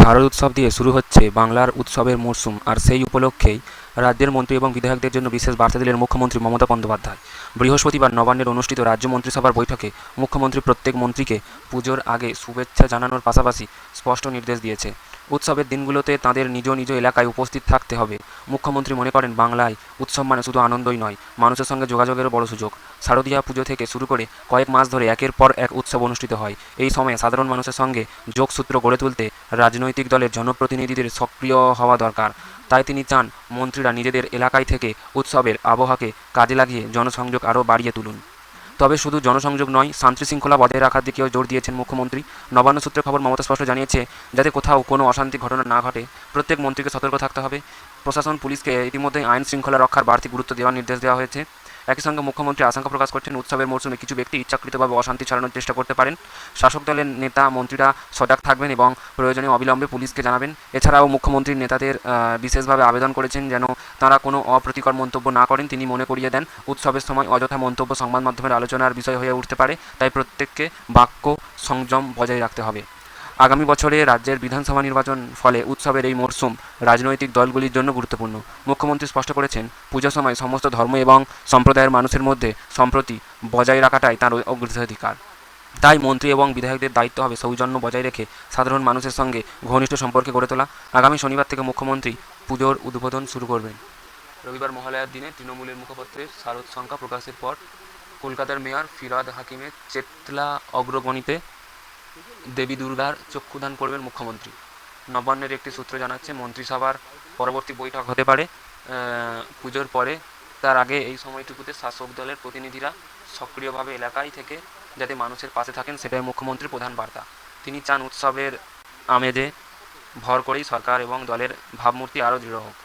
শারদ উৎসব দিয়ে শুরু হচ্ছে বাংলার উৎসবের মরশুম। আর সেই উপলক্ষেই রাজ্যের মন্ত্রী এবং বিধায়কদের জন্য বিশেষ বার্তা দিলেন মুখ্যমন্ত্রী মমতা বন্দ্যোপাধ্যায়। বৃহস্পতিবার নবান্নের অনুষ্ঠিত রাজ্য মন্ত্রিসভার বৈঠকে মুখ্যমন্ত্রী প্রত্যেক মন্ত্রীকে পুজোর আগে শুভেচ্ছা জানানোর পাশাপাশি স্পষ্ট নির্দেশ দিয়েছে, উৎসবের দিনগুলোতে তাদের নিজ নিজ এলাকায় উপস্থিত থাকতে হবে। মুখ্যমন্ত্রী মনে করেন, বাংলায় উৎসব মানে শুধু আনন্দই নয়, মানুষের সঙ্গে যোগাযোগেরও বড় সুযোগ। শারদীয়া পুজো থেকে শুরু করে কয়েক মাস ধরে একের পর এক উৎসব অনুষ্ঠিত হয়। এই সময়ে সাধারণ মানুষের সঙ্গে যোগসূত্র গড়ে তুলতে রাজনৈতিক দলের জনপ্রতিনিধিদের সক্রিয় হওয়া দরকার। তাই তিনি চান, মন্ত্রীরা নিজেদের এলাকায় থেকে উৎসবের আবহাওয়াকে কাজে লাগিয়ে জনসংযোগ আরও বাড়িয়ে তুলুন। তবে শুধু জনসংযোগ নয়, শান্তি শৃঙ্খলা বজায় রাখার দিকেও জোর দিয়েছেন মুখ্যমন্ত্রী। নবান্ন সূত্রে খবর, মমতা স্পষ্ট জানিয়েছে, যাতে কোথাও কোনো অশান্তি ঘটনা না ঘটে, প্রত্যেক মন্ত্রীকে সতর্ক থাকতে হবে। প্রশাসন, পুলিশকে ইতিমধ্যেই আইন শৃঙ্খলা রক্ষার বাড়তি গুরুত্ব দেওয়ার নির্দেশ দেওয়া হয়েছে। একই সঙ্গে মুখ্যমন্ত্রী আশঙ্কা প্রকাশ করছেন, উৎসবের মরশুমে কিছু ব্যক্তি ইচ্ছাকৃতভাবে অশান্তি ছড়ানোর চেষ্টা করতে পারেন। শাসক দলের নেতা মন্ত্রীরা সজাগ থাকবেন এবং প্রয়োজনে অবিলম্বে পুলিশকে জানাবেন। এছাড়াও মুখ্যমন্ত্রী নেতাদের বিশেষভাবে আবেদন করেছেন যেন তারা কোনো অপ্রীতিকর মন্তব্য না করেন। তিনি মনে করিয়ে দেন, উৎসবের সময় অযথা মন্তব্য সংবাদ মাধ্যমের আলোচনার বিষয় হয়ে উঠতে পারে, তাই প্রত্যেককে বাক্য সংযম বজায় রাখতে হবে। আগামী বছরে রাজ্যের বিধানসভা নির্বাচন, ফলে উৎসবের এই মরশুম রাজনৈতিক দলগুলির জন্য গুরুত্বপূর্ণ। মুখ্যমন্ত্রী স্পষ্ট করেছেন, পুজোর সময় সমস্ত ধর্ম এবং সম্প্রদায়ের মানুষের মধ্যে সম্প্রতি বজায় রাখাটাই তাঁর অগ্রাধিকার। তাই মন্ত্রী এবং বিধায়কদের দায়িত্ব হবে সৌজন্য বজায় রেখে সাধারণ মানুষের সঙ্গে ঘনিষ্ঠ সম্পর্কে গড়ে তোলা। আগামী শনিবার থেকে মুখ্যমন্ত্রী পুজোর উদ্বোধন শুরু করবেন। রবিবার মহালয়ার দিনে তৃণমূলের মুখপত্রে শারদ সংখ্যা প্রকাশের পর কলকাতার মেয়র ফিরহাদ হাকিমের চেতলা অগ্রগণিতে দেবী দুর্গার চক্ষুদান করবেন মুখ্যমন্ত্রী। নবান্নের একটি সূত্র জানাচ্ছে, মন্ত্রিসভার পরবর্তী বৈঠক হতে পারে পুজোর পরে। তার আগে এই সময়টুকুতে শাসক দলের প্রতিনিধিরা সক্রিয়ভাবে এলাকায় থেকে যাতে মানুষের পাশে থাকেন, সেটাই মুখ্যমন্ত্রীর প্রধান বার্তা। তিনি চান, উৎসবের আমেজে ভর করেই সরকার এবং দলের ভাবমূর্তি আরও দৃঢ় হোক।